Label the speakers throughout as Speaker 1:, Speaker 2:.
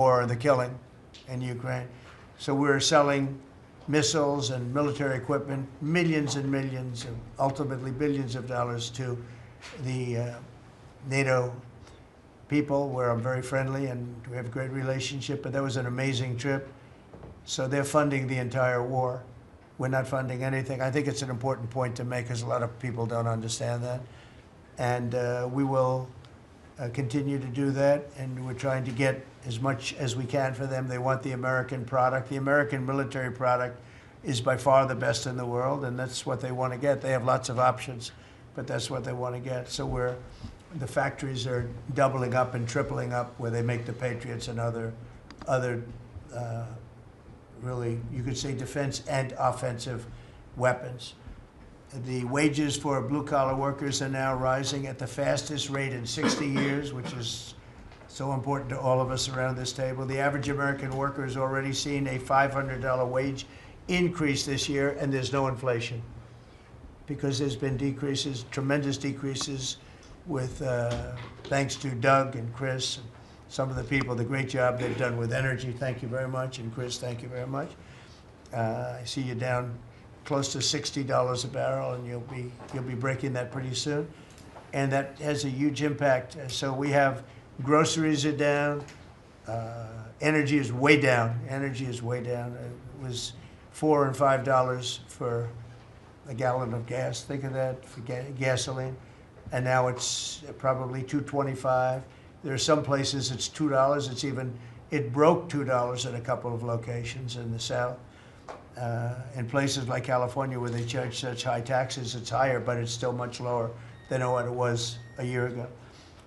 Speaker 1: war, the killing in Ukraine. So we're selling missiles and military equipment, millions and millions, and ultimately billions of dollars to the NATO people, where I'm very friendly and we have a great relationship. But that was an amazing trip. So they're funding the entire war. We're not funding anything. I think it's an important point to make because a lot of people don't understand that. And we will continue to do that. And we're trying to get as much as we can for them. They want the American product. The American military product is by far the best in the world, and that's what they want to get. They have lots of options, but that's what they want to get. So the factories are doubling up and tripling up where they make the Patriots and other really, you could say, defense and offensive weapons. The wages for blue-collar workers are now rising at the fastest rate in 60 years, which is so important to all of us around this table. The average American worker has already seen a $500 wage increase this year, and there's no inflation because there's been decreases, tremendous decreases with, thanks to Doug and Chris, and some of the people, the great job they've done with energy. Thank you very much. And Chris, thank you very much. I see you down close to $60 a barrel, and you'll be breaking that pretty soon. And that has a huge impact. So we have groceries are down. Energy is way down. Energy is way down. It was $4 and $5 for a gallon of gas. Think of that for gasoline. And now it's probably $2.25. There are some places it's $2. It broke $2 at a couple of locations in the South. In places like California where they charge such high taxes, it's higher, but it's still much lower than what it was a year ago.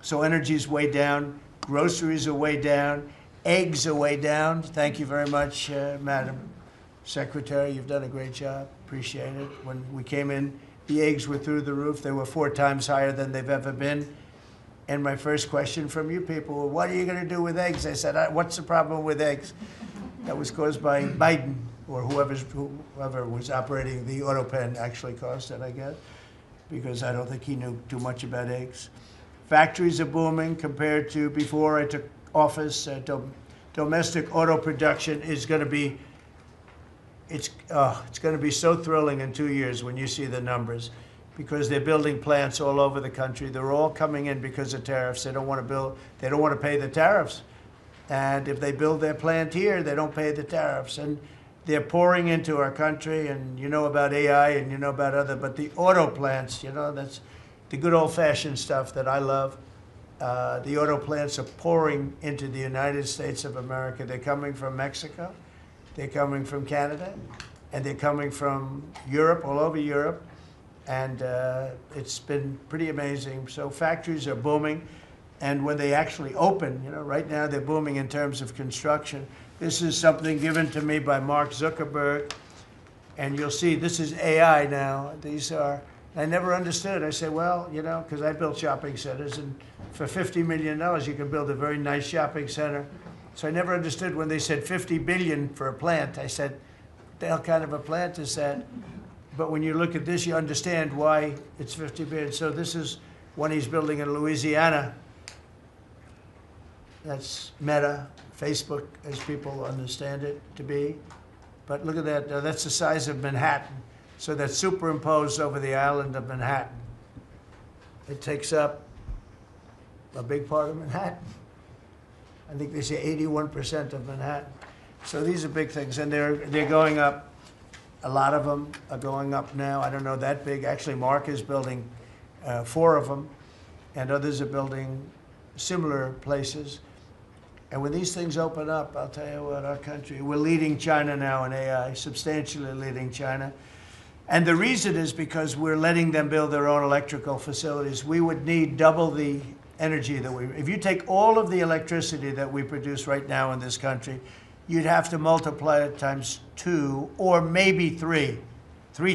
Speaker 1: So energy's way down. Groceries are way down. Eggs are way down. Thank you very much, Madam Secretary. You've done a great job. Appreciate it. When we came in, the eggs were through the roof. They were 4 times higher than they've ever been. And my first question from you people were, what are you going to do with eggs? I said, what's the problem with eggs? That was caused by Biden, or whoever was operating the auto pen actually caused it, I guess, because I don't think he knew too much about eggs. Factories are booming compared to before I took office. Domestic auto production is going to be, it's going to be so thrilling in 2 years when you see the numbers, because they're building plants all over the country. They're all coming in because of tariffs. They don't want to pay the tariffs. And if they build their plant here, they don't pay the tariffs. And they're pouring into our country, and you know about AI and you know about but the auto plants, that's the good old-fashioned stuff that I love. The auto plants are pouring into the United States of America. They're coming from Mexico, they're coming from Canada, and they're coming from Europe, all over Europe. And it's been pretty amazing. So factories are booming. And when they actually open, right now they're booming in terms of construction. This is something given to me by Mark Zuckerberg. And you'll see this is AI now. These are, I never understood. I said, well, because I built shopping centers, and for $50 million, you can build a very nice shopping center. So I never understood when they said $50 billion for a plant. I said, what the hell kind of a plant is that? But when you look at this, you understand why it's 50 billion. So this is one he's building in Louisiana. That's Meta, Facebook, as people understand it to be. But look at that. That's the size of Manhattan. So that's superimposed over the island of Manhattan. It takes up a big part of Manhattan. I think they say 81% of Manhattan. So these are big things, and they're going up. A lot of them are going up now. I don't know that big. Actually, Mark is building 4 of them, and others are building similar places. And when these things open up, I'll tell you what, our country, we're leading China now in AI, substantially leading China. And the reason is because we're letting them build their own electrical facilities. We would need double the energy that if you take all of the electricity that we produce right now in this country, you'd have to multiply it times 2 or maybe 3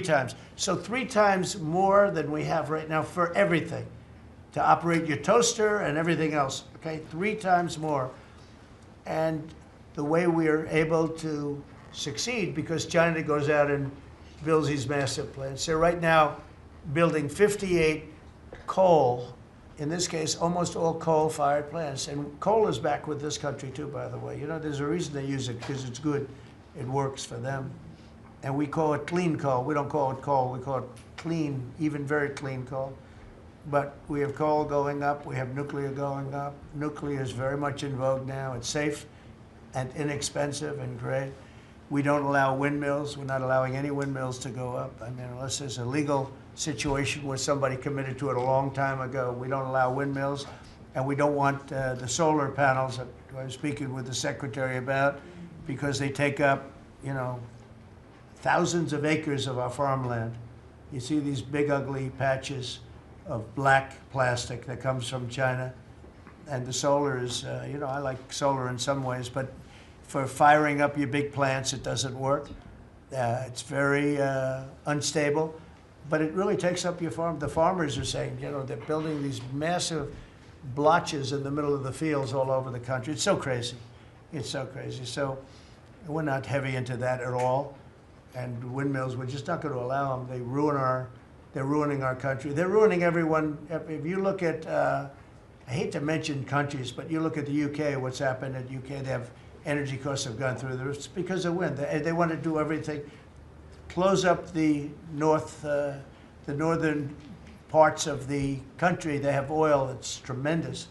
Speaker 1: times. So 3 times more than we have right now for everything, to operate your toaster and everything else, okay? 3 times more. And the way we are able to succeed, because China goes out and builds these massive plants. They're right now building 58 coal in this case, almost all coal-fired plants. And coal is back with this country too, by the way. You know, there's a reason they use it, because it's good. It works for them. And we call it clean coal. We don't call it coal. We call it clean, even very clean coal. But we have coal going up. We have nuclear going up. Nuclear is very much in vogue now. It's safe and inexpensive and great. We don't allow windmills. We're not allowing any windmills to go up. I mean, unless there's a legal situation where somebody committed to it a long time ago, we don't allow windmills. And we don't want the solar panels that I was speaking with the secretary about, because they take up, you know, thousands of acres of our farmland. You see these big, ugly patches of black plastic that comes from China. And the solar is, you know, I like solar in some ways, but for firing up your big plants, it doesn't work. It's very unstable, but it really takes up your farm. The farmers are saying, you know, they're building these massive blotches in the middle of the fields all over the country. It's so crazy. It's so crazy. So we're not heavy into that at all. And windmills, we're just not going to allow them. They're ruining our country. They're ruining everyone. If you look at, I hate to mention countries, but you look at the UK, what's happened at UK, they have energy costs have gone through the roof. It's because of wind. They want to do everything, close up the northern parts of the country. They have oil that's tremendous.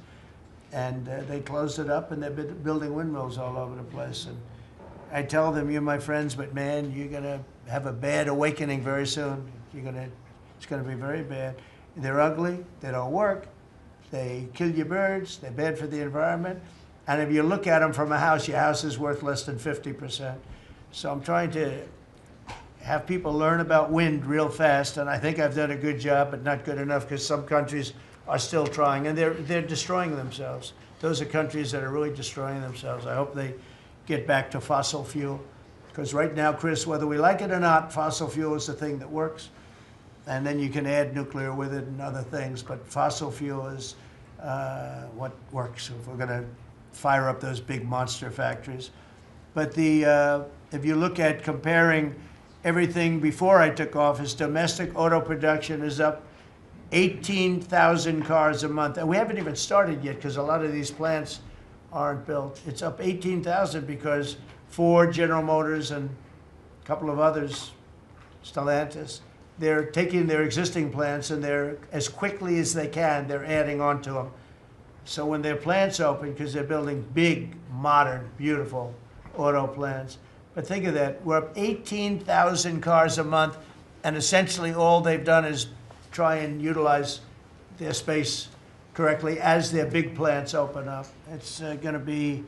Speaker 1: And they closed it up, and they're building windmills all over the place. And I tell them, you're my friends, but man, you're going to have a bad awakening very soon. It's going to be very bad. They're ugly. They don't work. They kill your birds. They're bad for the environment. And if you look at them from a house, your house is worth less than 50%. So I'm trying to have people learn about wind real fast, and I think I've done a good job, but not good enough, because some countries are still trying, and they're destroying themselves. Those are countries that are really destroying themselves. I hope they get back to fossil fuel, because right now, Chris, whether we like it or not, fossil fuel is the thing that works, and then you can add nuclear with it and other things, but fossil fuel is what works if we're going to fire up those big monster factories. But if you look at comparing everything before I took office, domestic auto production is up 18,000 cars a month. And we haven't even started yet, because a lot of these plants aren't built. It's up 18,000 because Ford, General Motors, and a couple of others, Stellantis, they're taking their existing plants, and they're, as quickly as they can, they're adding on to them. So when their plants open, because they're building big, modern, beautiful auto plants. But think of that, we're up 18,000 cars a month, and essentially all they've done is try and utilize their space correctly as their big plants open up. It's going to be,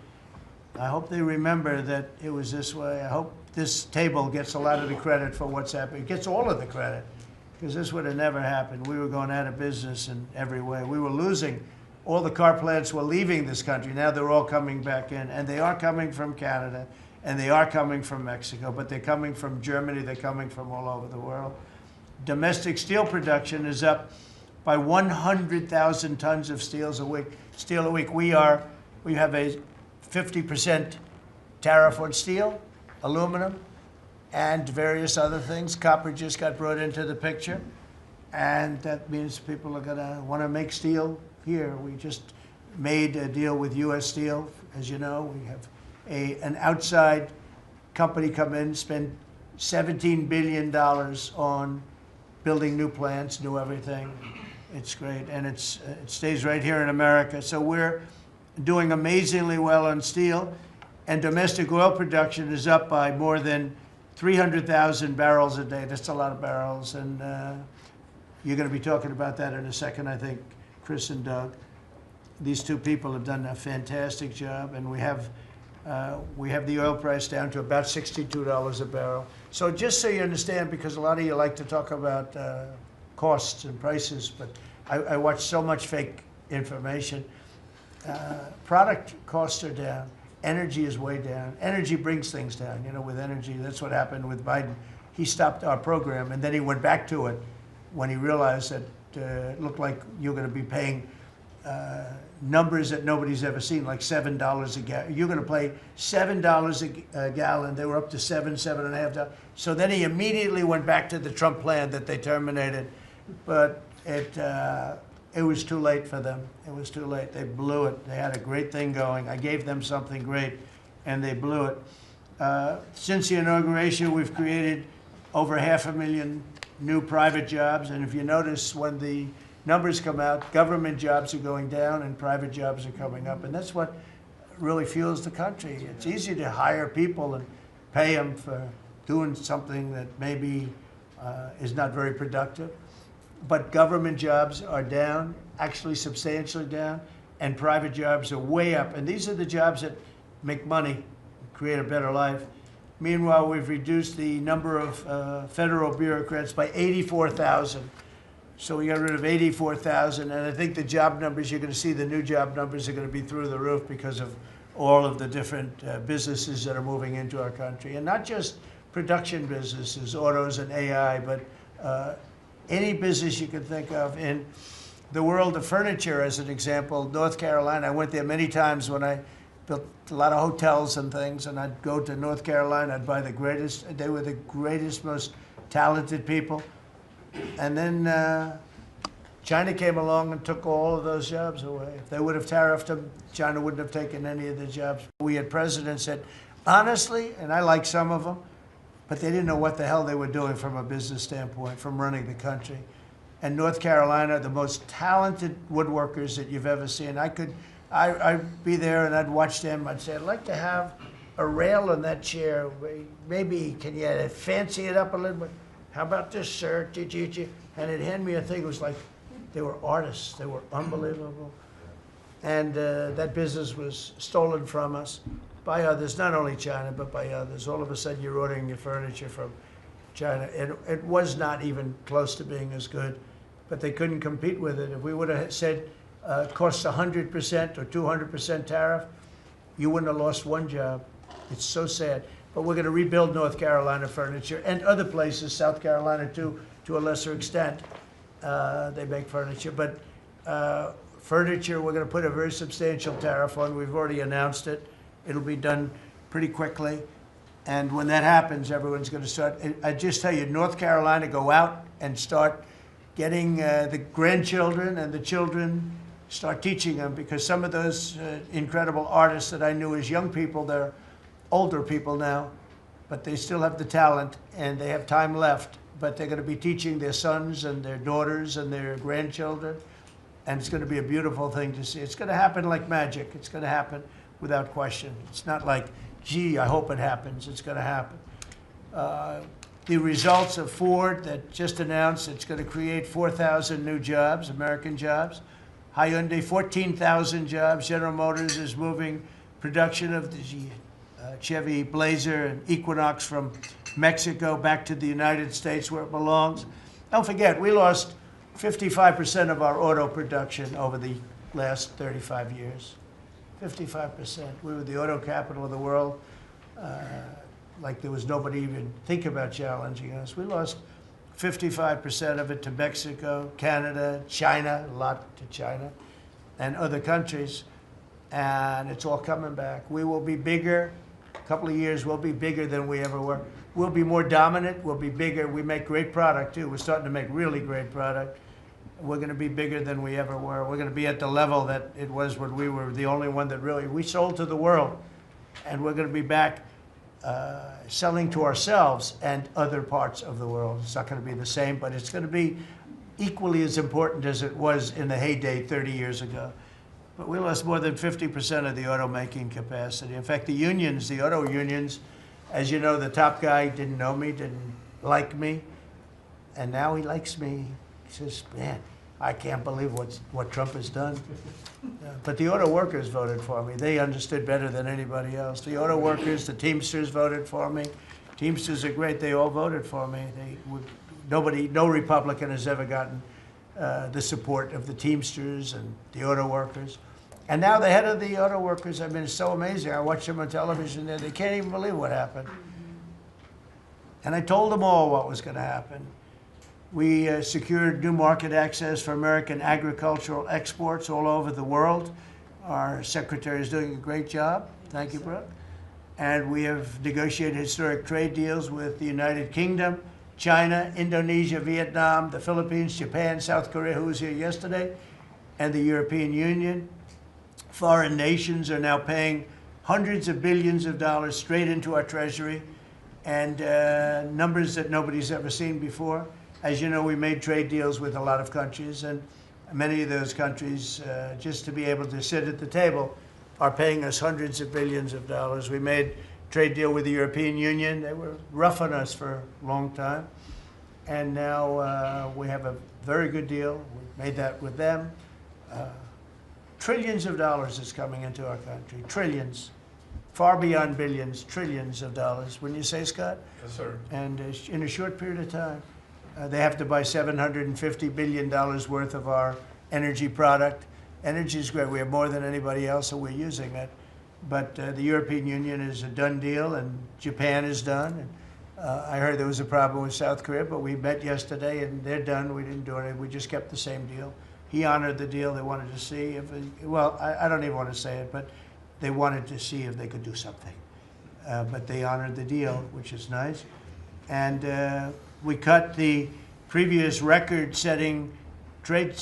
Speaker 1: I hope they remember that it was this way. I hope this table gets a lot of the credit for what's happening. It gets all of the credit, because this would have never happened. We were going out of business in every way. We were losing. All the car plants were leaving this country. Now they're all coming back in, and they are coming from Canada, and they are coming from Mexico, but they're coming from Germany. They're coming from all over the world. Domestic steel production is up by 100,000 tons of steel a week. We have a 50% tariff on steel, aluminum, and various other things. Copper just got brought into the picture, and that means people are going to want to make steel here. We just made a deal with U.S. Steel. As you know, we have an outside company come in, spend $17 billion on building new plants, new everything. It's great, and it stays right here in America. So we're doing amazingly well on steel, and domestic oil production is up by more than 300,000 barrels a day. That's a lot of barrels, and you're going to be talking about that in a second, I think, Chris and Doug. These two people have done a fantastic job, and we have the oil price down to about $62 a barrel. So just so you understand, because a lot of you like to talk about costs and prices, but I watch so much fake information. Product costs are down. Energy is way down. Energy brings things down. You know, with energy, that's what happened with Biden. He stopped our program, and then he went back to it when he realized that it looked like you're going to be paying numbers that nobody's ever seen, like $7 a gallon. You're going to pay $7 a gallon. They were up to $7.5. So then he immediately went back to the Trump plan that they terminated. But it was too late for them. It was too late. They blew it. They had a great thing going. I gave them something great, and they blew it. Since the inauguration, we've created over 500,000 new private jobs. And if you notice, when the numbers come out, government jobs are going down and private jobs are coming up. And that's what really fuels the country. It's easy to hire people and pay them for doing something that maybe is not very productive. But government jobs are down, actually substantially down, and private jobs are way up. And these are the jobs that make money, create a better life. Meanwhile, we've reduced the number of federal bureaucrats by 84,000. So we got rid of 84,000, and I think the job numbers, you're going to see the new job numbers are going to be through the roof because of all of the different businesses that are moving into our country. And not just production businesses, autos and AI, but any business you can think of. In the world of furniture, as an example, North Carolina, I went there many times when I built a lot of hotels and things, and I'd go to North Carolina, I'd buy the greatest, they were the greatest, most talented people. And then China came along and took all of those jobs away. If they would have tariffed them, China wouldn't have taken any of the jobs. We had presidents that, honestly, and I like some of them, but they didn't know what the hell they were doing from a business standpoint, from running the country. And North Carolina, the most talented woodworkers that you've ever seen. I'd be there and I'd watch them. I'd say, I'd like to have a rail in that chair. Maybe can you fancy it up a little bit? How about this, sir? And they'd hand me a thing. It was like they were artists. They were unbelievable. And that business was stolen from us by others, not only China, but by others. All of a sudden, you're ordering your furniture from China. It was not even close to being as good, but they couldn't compete with it. If we would have said costs 100% or 200% tariff, you wouldn't have lost one job. It's so sad. But we're going to rebuild North Carolina furniture and other places, South Carolina too, to a lesser extent. They make furniture. But furniture, we're going to put a very substantial tariff on. We've already announced it. It'll be done pretty quickly. And when that happens, everyone's going to start. I just tell you, North Carolina, go out and start getting the grandchildren and the children, start teaching them, because some of those incredible artists that I knew as young people, they're older people now, but they still have the talent and they have time left, but they're going to be teaching their sons and their daughters and their grandchildren, and it's going to be a beautiful thing to see. It's going to happen like magic. It's going to happen without question. It's not like, gee, I hope it happens. It's going to happen. The results of Ford that just announced it's going to create 4,000 new jobs, American jobs. Hyundai, 14,000 jobs. General Motors is moving production of the Chevy Blazer and Equinox from Mexico back to the United States where it belongs. Don't forget, we lost 55% of our auto production over the last 35 years. 55%. We were the auto capital of the world. Like there was nobody even think about challenging us. We lost 55% of it to Mexico, Canada, China, a lot to China, and other countries. And it's all coming back. We will be bigger. A couple of years, we'll be bigger than we ever were. We'll be more dominant. We'll be bigger. We make great product, too. We're starting to make really great product. We're going to be bigger than we ever were. We're going to be at the level that it was when we were the only one that really, we sold to the world. And we're going to be back selling to ourselves and other parts of the world. It's not going to be the same, but it's going to be equally as important as it was in the heyday 30 years ago. But we lost more than 50% of the automaking capacity. In fact, the unions, the auto unions, as you know, the top guy didn't know me, didn't like me, and now he likes me. He says, man, I can't believe what Trump has done. But the auto workers voted for me. They understood better than anybody else. The auto workers, the Teamsters voted for me. Teamsters are great. They all voted for me. No Republican has ever gotten the support of the Teamsters and the auto workers. And now the head of the auto workers, I mean, it's so amazing. I watch them on television there. They can't even believe what happened. And I told them all what was going to happen. We secured new market access for American agricultural exports all over the world. Our secretary is doing a great job. Thank you, Brooke. And we have negotiated historic trade deals with the United Kingdom, China, Indonesia, Vietnam, the Philippines, Japan, South Korea, who was here yesterday, and the European Union. Foreign nations are now paying hundreds of billions of dollars straight into our treasury, and numbers that nobody's ever seen before. As you know, we made trade deals with a lot of countries, and many of those countries, just to be able to sit at the table, are paying us hundreds of billions of dollars. We made a trade deal with the European Union. They were rough on us for a long time. And now we have a very good deal. We made that with them. Trillions of dollars is coming into our country. Trillions. Far beyond billions, trillions of dollars. Wouldn't you say, Scott?
Speaker 2: Yes, sir.
Speaker 1: And in a short period of time, they have to buy $750 billion worth of our energy product. Energy is great. We have more than anybody else, so we're using it. But the European Union is a done deal, and Japan is done. And, I heard there was a problem with South Korea, but we met yesterday, and they're done. We didn't do anything. We just kept the same deal. He honored the deal. They wanted to see if, well, I don't even want to say it, but they wanted to see if they could do something. But they honored the deal, which is nice. And we cut the previous record-setting trade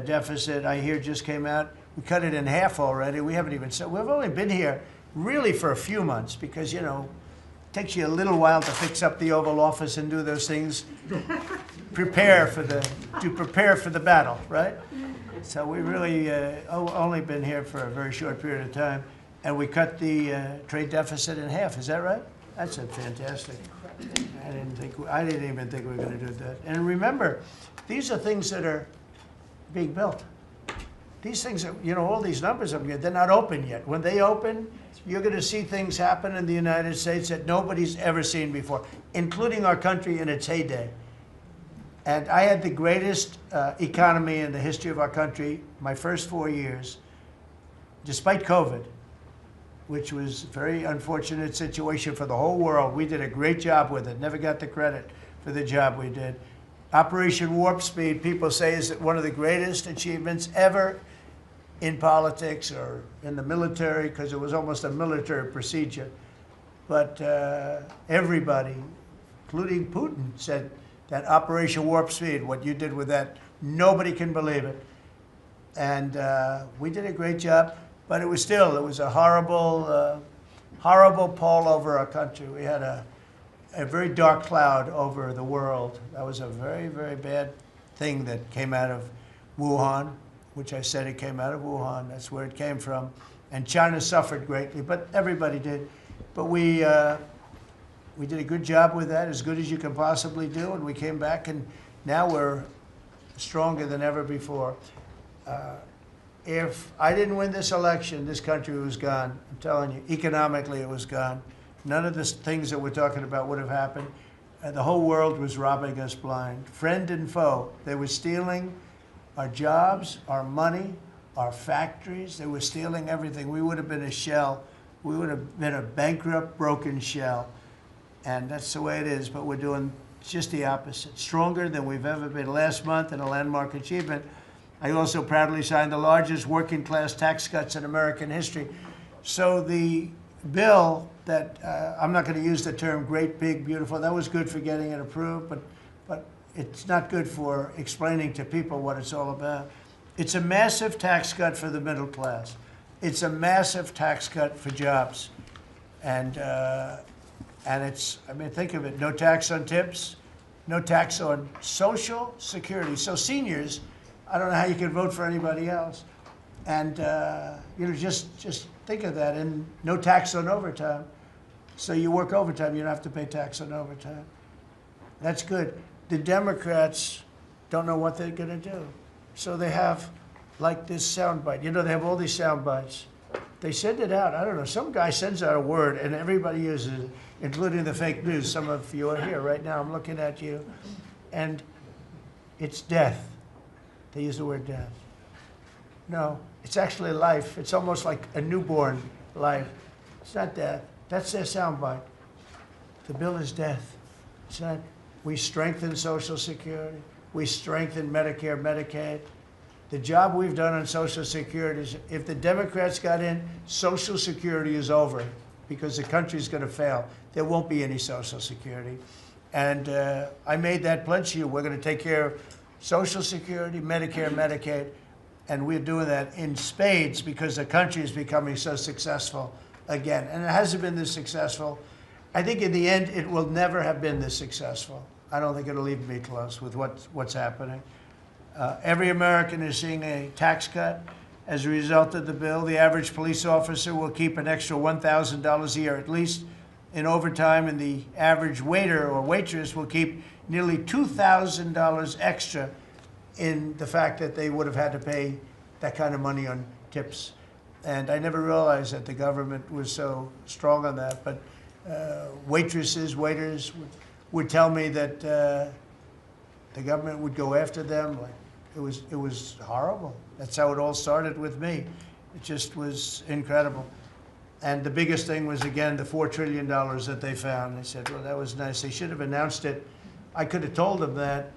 Speaker 1: deficit, I hear just came out. We cut it in half already. We haven't even said, we've only been here really for a few months because, you know, it takes you a little while to fix up the Oval Office and do those things. prepare for the battle, right? So we really only been here for a very short period of time, and we cut the trade deficit in half. Is that right? That's fantastic. I didn't even think we were going to do that. And remember, these are things that are being built. These things, you know, all these numbers up here, they're not open yet. When they open, you're going to see things happen in the United States that nobody's ever seen before, including our country in its heyday. And I had the greatest economy in the history of our country my first 4 years, despite COVID, which was a very unfortunate situation for the whole world. We did a great job with it, never got the credit for the job we did. Operation Warp Speed, people say, is one of the greatest achievements ever in politics or in the military, because it was almost a military procedure. But everybody, including Putin, said that Operation Warp Speed, what you did with that, nobody can believe it. And we did a great job, but it was a horrible, horrible pall over our country. We had a very dark cloud over the world. That was a very, very bad thing that came out of Wuhan, which I said it came out of Wuhan. That's where it came from. And China suffered greatly, but everybody did. But we did a good job with that, as good as you can possibly do, and we came back, and now we're stronger than ever before. If I didn't win this election, this country was gone. I'm telling you, economically it was gone. None of the things that we're talking about would have happened. The whole world was robbing us blind. Friend and foe. They were stealing our jobs, our money, our factories. They were stealing everything. We would have been a shell. We would have been a bankrupt, broken shell. And that's the way it is, but we're doing just the opposite. Stronger than we've ever been. Last month, in a landmark achievement, I also proudly signed the largest working class tax cuts in American history. So the bill that, I'm not going to use the term great, big, beautiful, that was good for getting it approved, but it's not good for explaining to people what it's all about. It's a massive tax cut for the middle class. It's a massive tax cut for jobs. And it's, I mean, think of it, no tax on tips, no tax on Social Security. So seniors, I don't know how you can vote for anybody else. And, you know, just think of that, and no tax on overtime. So you work overtime, you don't have to pay tax on overtime. That's good. The Democrats don't know what they're going to do. So they have, like, this soundbite. You know, they have all these sound bites. They send it out. I don't know. Some guy sends out a word, and everybody uses it, including the fake news. Some of you are here right now. I'm looking at you. And it's death. They use the word death. No, it's actually life. It's almost like a newborn life. It's not death. That's their soundbite. The bill is death. It's not. We strengthen Social Security. We strengthen Medicare, Medicaid. The job we've done on Social Security is, if the Democrats got in, Social Security is over because the country's going to fail. There won't be any Social Security. And I made that pledge to you. We're going to take care of Social Security, Medicare, Medicaid, And we're doing that in spades because the country is becoming so successful again. And it hasn't been this successful. I think in the end, it will never have been this successful. I don't think it'll even be close with what's happening. Every American is seeing a tax cut as a result of the bill. The average police officer will keep an extra $1,000 a year at least in overtime, and the average waiter or waitress will keep nearly $2,000 extra in the fact that they would have had to pay that kind of money on tips. And I never realized that the government was so strong on that. But waitresses, waiters would tell me that the government would go after them. Like, it was horrible. That's how it all started with me. It just was incredible. And the biggest thing was, again, the $4 trillion that they found. They said, well, that was nice. They should have announced it. I could have told them that.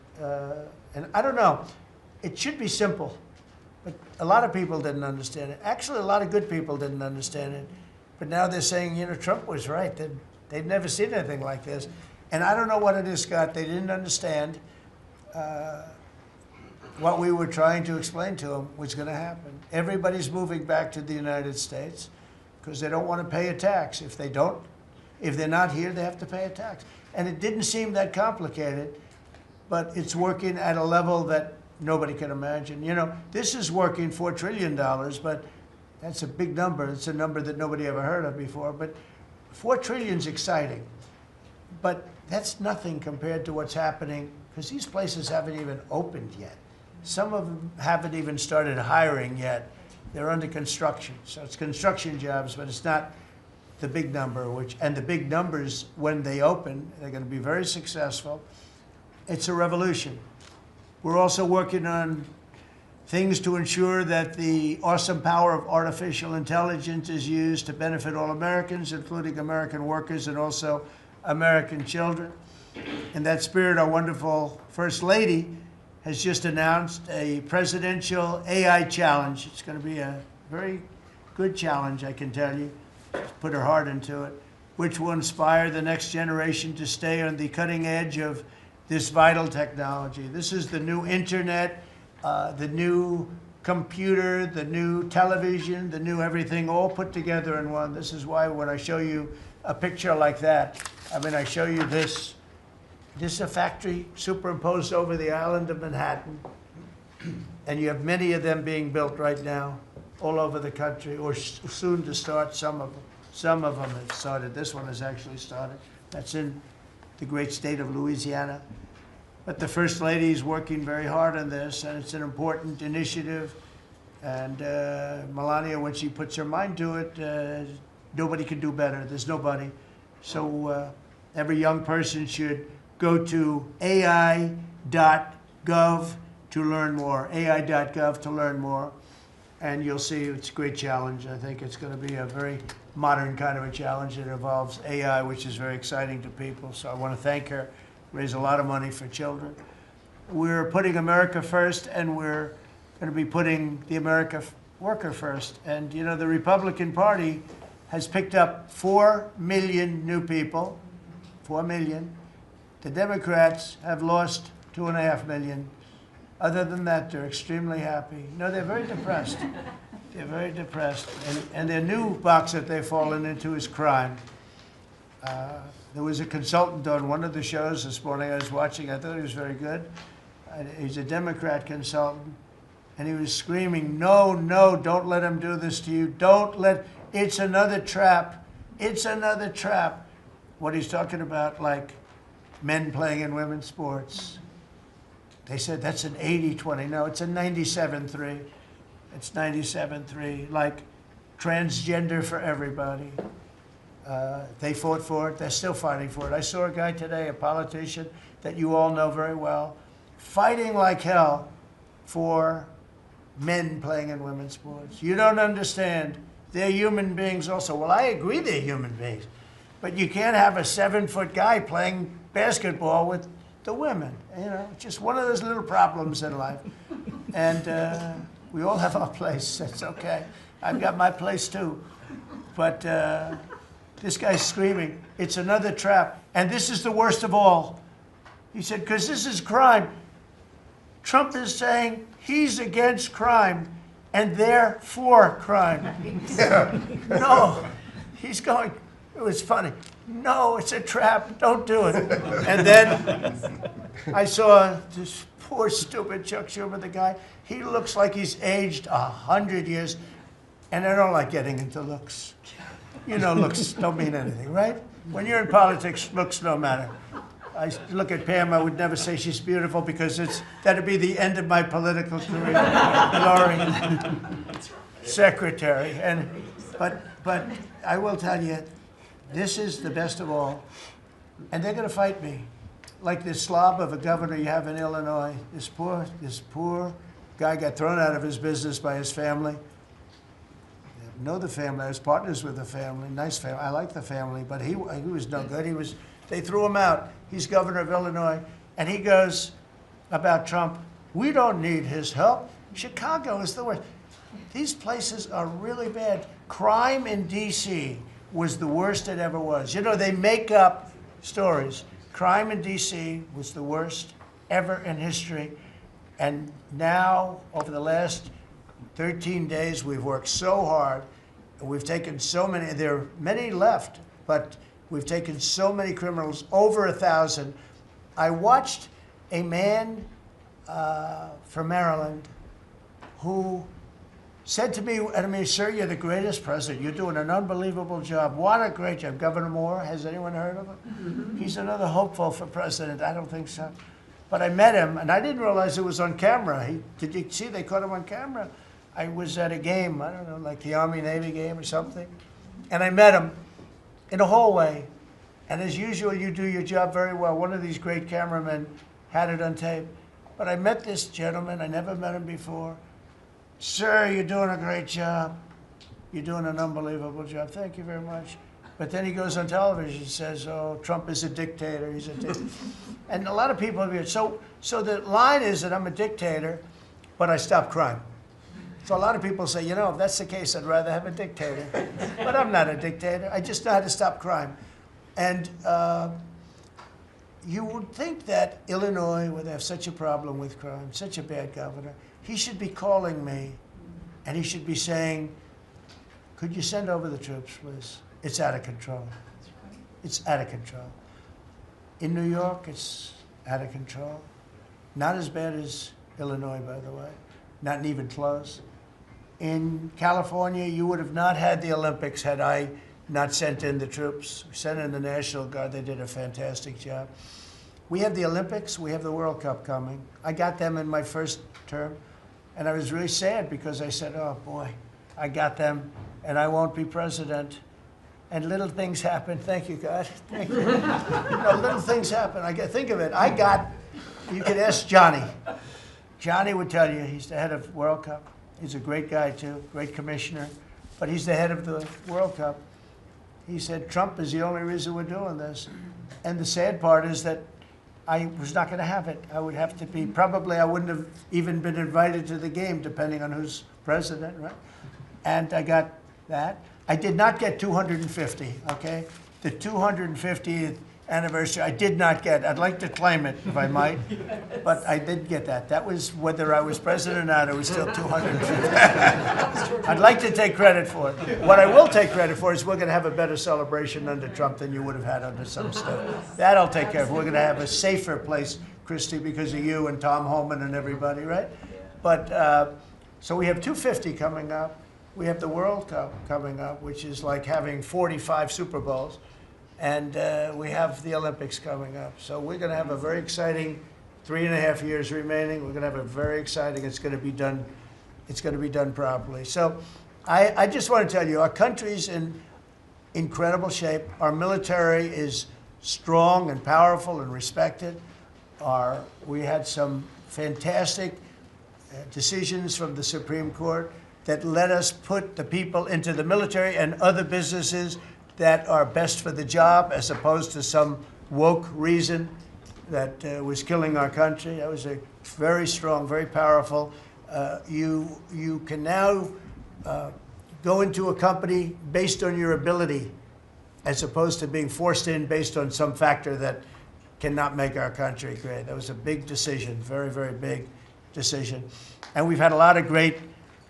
Speaker 1: And I don't know. It should be simple. But a lot of people didn't understand it. Actually, a lot of good people didn't understand it. But now they're saying, you know, Trump was right. They'd never seen anything like this. And I don't know what it is, Scott. They didn't understand what we were trying to explain to them was going to happen. Everybody's moving back to the United States because they don't want to pay a tax. If they're not here, they have to pay a tax. And it didn't seem that complicated, but it's working at a level that nobody can imagine. You know, this is working $4 trillion, but that's a big number. It's a number that nobody ever heard of before. But $4 trillion is exciting. But that's nothing compared to what's happening, because these places haven't even opened yet. Some of them haven't even started hiring yet. They're under construction. So it's construction jobs, but it's not the big number, and the big numbers, when they open, they're going to be very successful. It's a revolution. We're also working on things to ensure that the awesome power of artificial intelligence is used to benefit all Americans, including American workers and also American children. In that spirit, our wonderful First Lady has just announced a presidential AI challenge. It's going to be a very good challenge, I can tell you. She's put her heart into it, which will inspire the next generation to stay on the cutting edge of this vital technology. This is the new internet, the new computer, the new television, the new everything, all put together in one. This is why when I show you a picture like that, I mean, I show you this. This is a factory superimposed over the island of Manhattan, and you have many of them being built right now all over the country, or soon to start. Some of them have started. This one has actually started. That's in the great state of Louisiana. But the First Lady is working very hard on this, and it's an important initiative. And Melania, when she puts her mind to it, nobody can do better. There's nobody. So every young person should go to AI.gov to learn more, AI.gov to learn more. And you'll see it's a great challenge. I think it's going to be a very modern kind of a challenge that involves AI, which is very exciting to people. So I want to thank her, raise a lot of money for children. We're putting America first, and we're going to be putting the American worker first. And, you know, the Republican Party has picked up 4 million new people, 4 million. The Democrats have lost 2.5 million. Other than that, they're extremely happy. No, they're very depressed. They're very depressed. And their new box that they've fallen into is crime. There was a consultant on one of the shows this morning I was watching. I thought he was very good. He's a Democrat consultant. And he was screaming, no, no, don't let him do this to you. Don't let, it's another trap. It's another trap. What he's talking about, like men playing in women's sports. They said that's an 80-20. No, it's a 97-3. It's 97-3. Like transgender for everybody. They fought for it. They're still fighting for it. I saw a guy today, a politician that you all know very well, fighting like hell for men playing in women's sports. You don't understand. They're human beings also. Well, I agree they're human beings. But you can't have a 7-foot guy playing basketball with the women. You know, it's just one of those little problems in life. And we all have our place. That's okay. I've got my place too. But this guy's screaming, it's another trap. And this is the worst of all. He said, because this is crime. Trump is saying he's against crime. and they're for crime. No, he's going, it was funny. No, it's a trap, don't do it. And then I saw this poor, stupid Chuck Schumer, the guy. He looks like he's aged 100 years, and I don't like getting into looks. You know, looks don't mean anything, right? When you're in politics, looks don't matter. I look at Pam, I would never say she's beautiful because that'd be the end of my political career. Laurie, secretary. But I will tell you, this is the best of all. And they're going to fight me. Like this slob of a governor you have in Illinois. This poor guy got thrown out of his business by his family. I know the family. I was partners with the family. Nice family. I like the family, but he was no good. They threw him out. He's governor of Illinois. And he goes about Trump, we don't need his help. Chicago is the worst. These places are really bad. Crime in D.C. was the worst it ever was. You know, they make up stories. Crime in D.C. was the worst ever in history. And now, over the last 13 days, we've worked so hard. And we've taken so many, there are many left, but we've taken so many criminals, over 1,000. I watched a man from Maryland who said to me, I mean, sir, you're the greatest president. You're doing an unbelievable job. What a great job. Governor Moore, has anyone heard of him? Mm-hmm. He's another hopeful for president. I don't think so. But I met him, and I didn't realize it was on camera. Did you see they caught him on camera? I was at a game, I don't know, like the Army-Navy game or something. And I met him in a hallway. And as usual, you do your job very well. One of these great cameramen had it on tape. But I met this gentleman. I never met him before. Sir, you're doing a great job. You're doing an unbelievable job. Thank you very much. But then he goes on television and says, oh, Trump is a dictator. He's a dictator. And a lot of people have so the line is that I'm a dictator, but I stop crime. So a lot of people say, you know, if that's the case, I'd rather have a dictator. But I'm not a dictator. I just know how to stop crime. And you would think that Illinois, where they have such a problem with crime, such a bad governor, he should be calling me, and he should be saying, could you send over the troops, please? It's out of control. It's out of control. In New York, it's out of control. Not as bad as Illinois, by the way. Not even close. In California, you would have not had the Olympics had I not sent in the troops. We sent in the National Guard. They did a fantastic job. We have the Olympics. We have the World Cup coming. I got them in my first term. And I was really sad because I said, oh, boy, I got them, and I won't be president. And little things happen. Thank you, God. Thank you. Little things happen. Think of it. You could ask Johnny. Johnny would tell you he's the head of World Cup. He's a great guy, too, great commissioner. But he's the head of the World Cup. He said, Trump is the only reason we're doing this. And the sad part is that I was not going to have it. I would have to be, probably I wouldn't have even been invited to the game, depending on who's president, right? And I got that. I did not get 250, okay? The 250th anniversary, I did not get. I'd like to claim it, if I might, but I did get that. That was whether I was president or not, it was still 250. I'd like to take credit for it. What I will take credit for is we're going to have a better celebration under Trump than you would have had under some stuff. That I'll take care of. We're going to have a safer place, Christy, because of you and Tom Homan and everybody, right? But, so we have 250 coming up. We have the World Cup coming up, which is like having 45 Super Bowls. And we have the Olympics coming up. So we're going to have a very exciting 3.5 years remaining. We're going to have a very exciting, it's going to be done properly. So I just want to tell you, our country's in incredible shape. Our military is strong and powerful and respected. We had some fantastic decisions from the Supreme Court that let us put the people into the military and other businesses that are best for the job, as opposed to some woke reason that was killing our country. That was a very strong, very powerful. You can now go into a company based on your ability, as opposed to being forced in based on some factor that cannot make our country great. That was a big decision, very, very big decision. And we've had a lot of great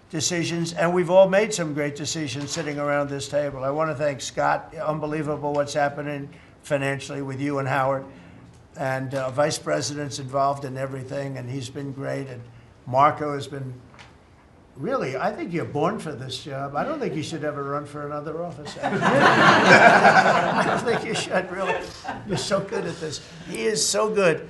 Speaker 1: decisions, and we've all made some great decisions sitting around this table. I want to thank Scott. Unbelievable what's happening financially with you and Howard. And Vice President's involved in everything, and he's been great. And Marco has been, really, I think you're born for this job. I don't think you should ever run for another office. I don't think you should, really. You're so good at this. He is so good.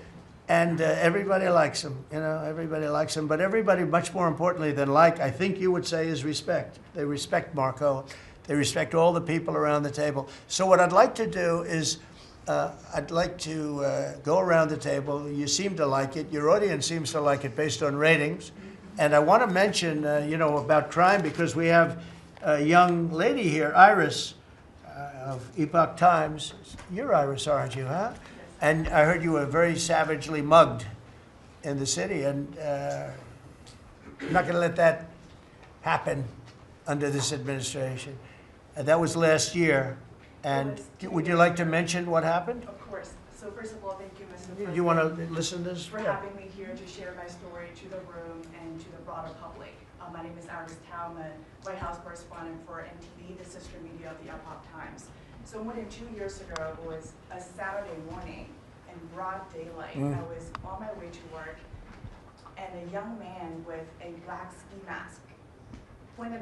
Speaker 1: And everybody likes him, you know, everybody likes him. But everybody, much more importantly than like, I think you would say, is respect. They respect Marco. They respect all the people around the table. So what I'd like to do is, I'd like to go around the table. You seem to like it. Your audience seems to like it based on ratings. And I want to mention, you know, about crime, because we have a young lady here, Iris, of Epoch Times. You're Iris, aren't you, huh? And I heard you were very savagely mugged in the city, and I'm not going to let that happen under this administration. That was last year. And would you like to mention what happened?
Speaker 2: Of course. So first of all, thank you, Mr. President.
Speaker 1: You want to listen to this?
Speaker 2: For having me here to share my story to the room and to the broader public. My name is Iris Tao. I'm a White House correspondent for MTV, the sister media of the Epoch Times. So more than 2 years ago, it was a Saturday morning in broad daylight. I was on my way to work, and a young man with a black ski mask pointed a